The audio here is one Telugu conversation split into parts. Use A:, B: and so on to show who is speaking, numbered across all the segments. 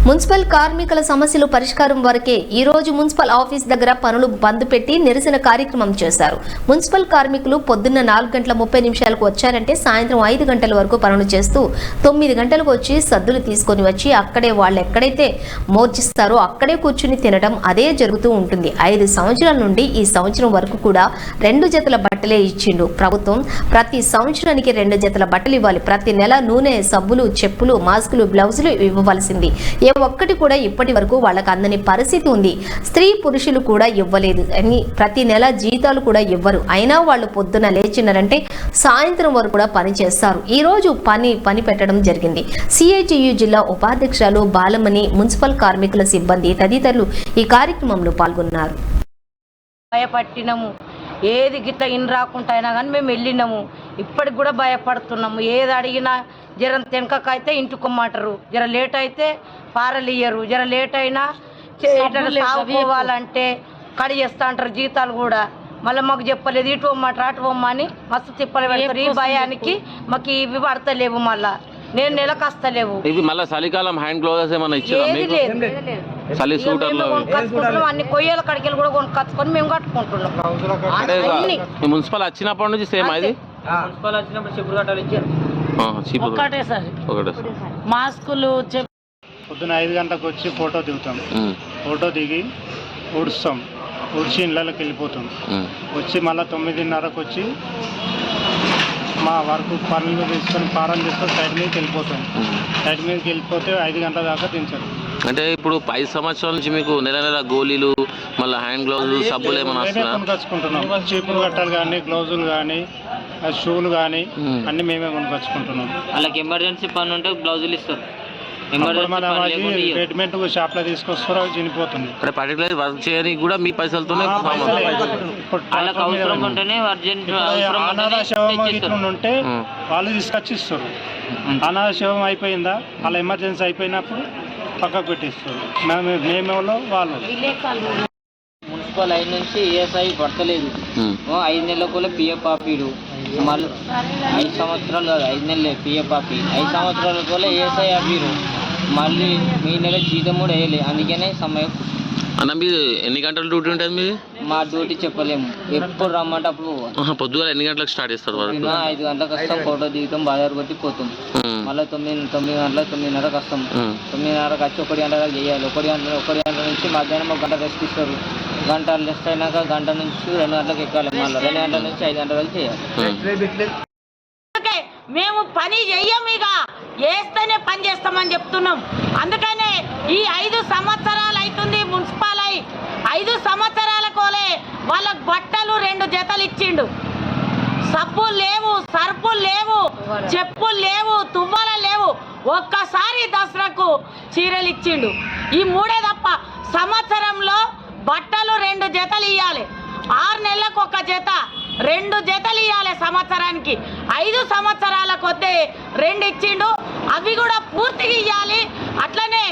A: మున్సిపల్ కార్మికుల సమస్యలు పరిష్కారం వరకే ఈ రోజు మున్సిపల్ ఆఫీస్ దగ్గర పనులు బంద్ పెట్టి నిరసన కార్యక్రమం చేశారు. మున్సిపల్ కార్మికులు పొద్దున్న 4:30 వచ్చారంటే సాయంత్రం 5 గంటల వరకు పనులు చేస్తూ 9 గంటలకు వచ్చి సద్దులు తీసుకొని వచ్చి అక్కడే వాళ్ళు ఎక్కడైతే మోర్చిస్తారో అక్కడే కూర్చుని తినడం అదే జరుగుతూ ఉంటుంది. 5 సంవత్సరాల నుండి ఈ సంవత్సరం వరకు కూడా 2 జతల బట్టలే ఇచ్చిండు ప్రభుత్వం. ప్రతి సంవత్సరానికి 2 జతల బట్టలు ఇవ్వాలి. ప్రతి నెల నూనె, సబ్బులు, చెప్పులు, మాస్కులు, బ్లౌజులు ఇవ్వవలసింది. ఒక్కటి కూడా ఇప్పటి వరకు వాళ్ళకి అందని పరిస్థితి ఉంది. స్త్రీ పురుషులు కూడా ఇవ్వలేదు అని ప్రతి నెల జీతాలు కూడా ఇవ్వరు. అయినా వాళ్ళు పొద్దున లేచినారంటే సాయంత్రం వరకు కూడా పని చేస్తారు. ఈ రోజు పని పెట్టడం జరిగింది. సిఐటియు జిల్లా ఉపాధ్యక్షురాలు బాలమణి, మున్సిపల్ కార్మికుల సిబ్బంది తదితరులు ఈ కార్యక్రమంలో పాల్గొన్నారు.
B: భయపట్టినాము, ఏది గిట్ట ఇన్ రాకుండా అయినా కానీ మేము వెళ్ళినాము. ఇప్పటికి కూడా భయపడుతున్నాము. ఏది అడిగినా జర వెనకకైతే ఇంటికొమ్మంటారు, జర లేట్ అయితే పారలియ్యరు, జర లేట్ అయినా సాగుకోవాలంటే కడిగేస్తా అంటారు. జీతాలు కూడా మళ్ళీ మాకు చెప్పలేదు, ఇటు పోమ్మంటారు అటు పోమ్మని మస్తు తిప్పలు పెడతారు. ఈ భయానికి మాకు ఇవి పడతలేవు, మళ్ళా నేను నెలకు వస్తలేవు.
C: ఇది మళ్ళీ చలికాలం హ్యాండ్ గ్లోవ్స్ ఏమన్నా ఇచ్చారా?
B: అన్ని కొయ్యల కడికలు కూడా కొనుక్కొచ్చుకొని మేము కట్టుకుంటున్నాం.
C: మున్సిపల్ వచ్చినప్పటి నుంచి సేమ్ అది
B: మున్సిపల్ వచ్చినప్పుడు చెప్పులు కట్టాలి ఇచ్చారు. ఒకటే సార్ మాస్కులు
D: పొద్దున 5 గంటలకు వచ్చి ఫోటో దిగుతాం. ఫోటో దిగి ఊడుస్తాం, ఊడ్చి ఇళ్ళకి వెళ్ళిపోతాం. వచ్చి మళ్ళీ 9:30కు వచ్చి మా వర్క్ పనులు తీసుకొని పారం తీసుకొని సైడ్ మీదకి వెళ్ళిపోతాం. సైడ్ మీదకి వెళ్ళిపోతే 5 గంటల దాకా దించారు.
C: అంటే ఇప్పుడు 5 సంవత్సరాల నుంచి మీకు నెల నెల గోళీలు, మళ్ళీ హ్యాండ్ గ్లౌజులు, సబ్బులు ఏమైనా
D: కొనుకొచ్చుకుంటున్నాం. చీపులు కట్టాలు కానీ, గ్లౌజులు కానీ, షూలు కానీ అన్ని మేమే కొనుకొచ్చుకుంటున్నాం.
E: వాళ్ళకి ఎమర్జెన్సీ పని ఉంటే గ్లౌజులు ఇస్తారు.
D: రెడీమేడ్ షాప్ లో తీసుకొస్తారు, అవి చనిపోతుంది.
C: పర్టికులర్ వర్క్ చేయడానికి కూడా మీ పైసలతోనే
D: అనాథ శవం ఉంటే వాళ్ళు తీసుకొచ్చి ఇస్తారు. అనాథ శవం అయిపోయిందా, వాళ్ళ ఎమర్జెన్సీ అయిపోయినప్పుడు పక్కకు పెట్టిస్తారు. మేమేలో వాళ్ళు
E: మున్సిపల్ 5 నుంచి ఏఎస్ఐ పడతలేదు. 5 నెలలకు పిఎఫ్ ఆపీడు. మళ్ళీ 5 సంవత్సరాలు కాదు, 5 నెలలే పిఎఫ్ ఆపి. 5 సంవత్సరాల కూడా ఏఎస్ఐ ఆపీరు. మళ్ళీ మీ నెల జీతం కూడా వేయలే. అందుకనే సమయం
C: అన్న. మీరు ఎన్ని గంటల డ్యూటీ ఉంటుంది మీది?
E: మా డ్యూటీ చెప్పలేము, ఎప్పుడు రమ్మంటే అప్పుడు.
C: పొద్దుగా ఎన్ని గంటలకు స్టార్ట్ చేస్తారు?
E: 5 గంటలకు వస్తాం, ఫోటో దిగుతాం, బాజారు కొట్టి పోతాం. మళ్ళీ 9 గంటలకు 9:30కు వస్తాం. 9:30కు వచ్చి 1 గంట దాకా చేయాలి. 1 గంట నుంచి మధ్యాహ్నం 1 గంట రెస్ట్ ఇస్తారు. గంట రెస్ట్ అయినాక గంట నుంచి 2 గంటలకు ఎక్కాలి. మళ్ళీ 2 గంటల నుంచి 5 గంటల వరకు చేయాలి.
B: మేము పని చెయ్యం, ఇక వేస్తేనే పని చేస్తామని చెప్తున్నాం. అందుకనే ఈ 5 సంవత్సరాలు అవుతుంది మున్సిపల్ అయి. 5 సంవత్సరాల కోలే వాళ్ళకు బట్టలు 2 జతలు ఇచ్చిండు. సబ్బులు లేవు, సర్పులు లేవు, చెప్పులు లేవు, తువ్వాలు లేవు. ఒక్కసారి దసరాకు చీరలు ఇచ్చిండు. ఈ 3 తప్ప సంవత్సరంలో బట్టలు 2 జతలు ఇవ్వాలి. 6 నెలలకు 1 జత, 2 జతలు ఇవ్వాలి సంవత్సరానికి. 5 సంవత్సరాల కొద్ది 2 ఇచ్చిండు. అవి కూడా పూర్తిగా ఇవ్వాలి. అట్లనే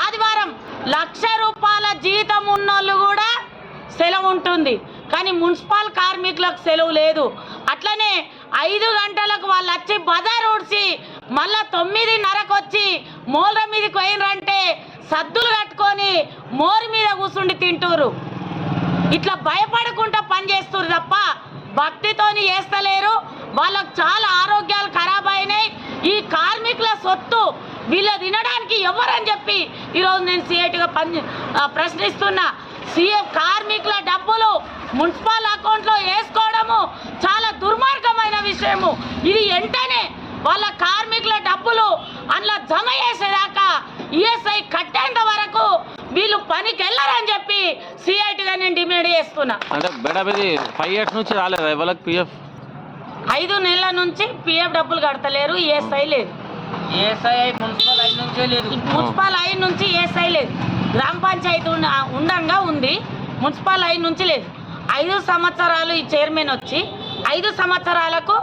B: ఆదివారం 1,00,000 రూపాయల జీతం ఉన్నోళ్ళు కూడా సెలవు ఉంటుంది, కానీ మున్సిపల్ కార్మికులకు సెలవు లేదు. అట్లనే 5 గంటలకు వాళ్ళు వచ్చి బజార్ ఊడ్చి మళ్ళా 9:30కు వచ్చి మోళ్ళ మీదకి పోయినరంటే సద్దులు కట్టుకొని మోరు మీద కూర్చుండి తింటూరు. ఇట్లా భయపడకుండా పనిచేస్తారు తప్ప భక్తితోని చేస్తలేరు. వాళ్ళకు చాలా ఆరోగ్యాలు ఖరాబ్ అయినాయి. ఈ కార్మికుల సొత్తు వీళ్ళు తినడానికి ఎవరని చెప్పి ఈరోజు నేను సిఐటిగా ప్రశ్నిస్తున్నా. కార్మికుల డబ్బులు మున్సిపల్ అకౌంట్లో వేసుకోవడము చాలా దుర్మార్గమైన విషయము. ఇది వెంటనే వాళ్ళ కార్మికుల డబ్బులు అందులో జమ చేసేదాకా ఈఎస్ఐ కట్టేంత వరకు వీళ్ళు పనికి వెళ్ళరని చెప్పి సిఐటిగా నేను డిమాండ్ చేస్తున్నా.
C: అంటే 5 years నుంచి రాలేదా ఇవాళకి పిఎఫ్?
B: 5 నెలల నుంచి పిఎఫ్ డబ్బులు కడతలేరు, ఈఎస్ఐ లేదు.
E: మున్సిపల్ 5 నుంచే లేదు.
B: మున్సిపల్ 5 నుంచి ఈఎస్ఐ లేదు. గ్రామ పంచాయతీ ఉండంగా ఉంది, మున్సిపల్ 5 నుంచి లేదు. 5 సంవత్సరాలు ఈ చైర్మన్ వచ్చి 5 సంవత్సరాలకు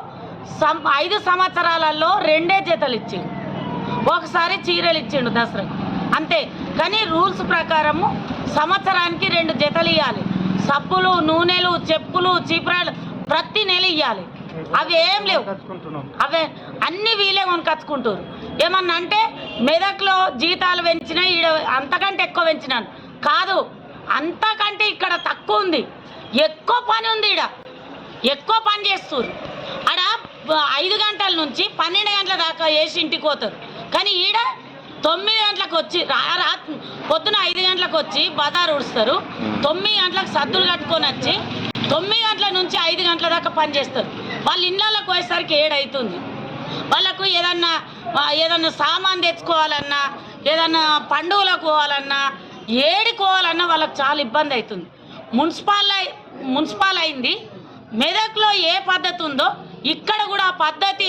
B: 5 సంవత్సరాలలో 2 జతలు ఇచ్చిండు. ఒకసారి చీరలు ఇచ్చిండు దసరాకు, అంతే. కానీ రూల్స్ ప్రకారము సంవత్సరానికి 2 జతలు ఇవ్వాలి. సబ్బులు, నూనెలు, చెప్పులు, చీపురాలు ప్రతి నెల ఇవ్వాలి. అవి ఏం లేవు, అవే అన్ని వీళ్ళే కొనుకొచ్చుకుంటారు. ఏమన్నా అంటే మెదక్లో జీతాలు పెంచినా ఈడ అంతకంటే ఎక్కువ పెంచినాను కాదు, అంతకంటే ఇక్కడ తక్కువ ఉంది, ఎక్కువ పని ఉంది. ఈడ ఎక్కువ పని చేస్తారు. ఆడ 5 గంటల నుంచి 12 గంటల దాకా వేసి ఇంటికి పోతారు. కానీ ఈడ 9 గంటలకు వచ్చి పొద్దున 5 గంటలకు వచ్చి బజారు ఉడుస్తారు, 9 గంటలకు సద్దులు కట్టుకొని వచ్చి 9 గంటల నుంచి 5 గంటల దాకా పని చేస్తారు. వాళ్ళ ఇళ్ళకి పోయేసరికి 7 అవుతుంది. వాళ్ళకు ఏదన్నా సామాన్ తెచ్చుకోవాలన్నా, ఏదన్నా పండుగలకు పోవాలన్నా, ఏడుకోవాలన్నా వాళ్ళకి చాలా ఇబ్బంది అవుతుంది. మున్సిపల్ అయింది. మెదక్లో ఏ పద్ధతి ఉందో ఇక్కడ కూడా ఆ పద్ధతి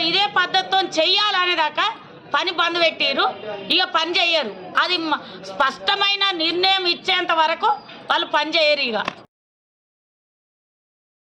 B: ఇదే పద్ధతితో చెయ్యాలనేదాకా పని బంద్ పెట్టిరు. ఇక పని చెయ్యరు. అది స్పష్టమైన నిర్ణయం ఇచ్చేంత వరకు వాళ్ళు పని చేయరు. ఇక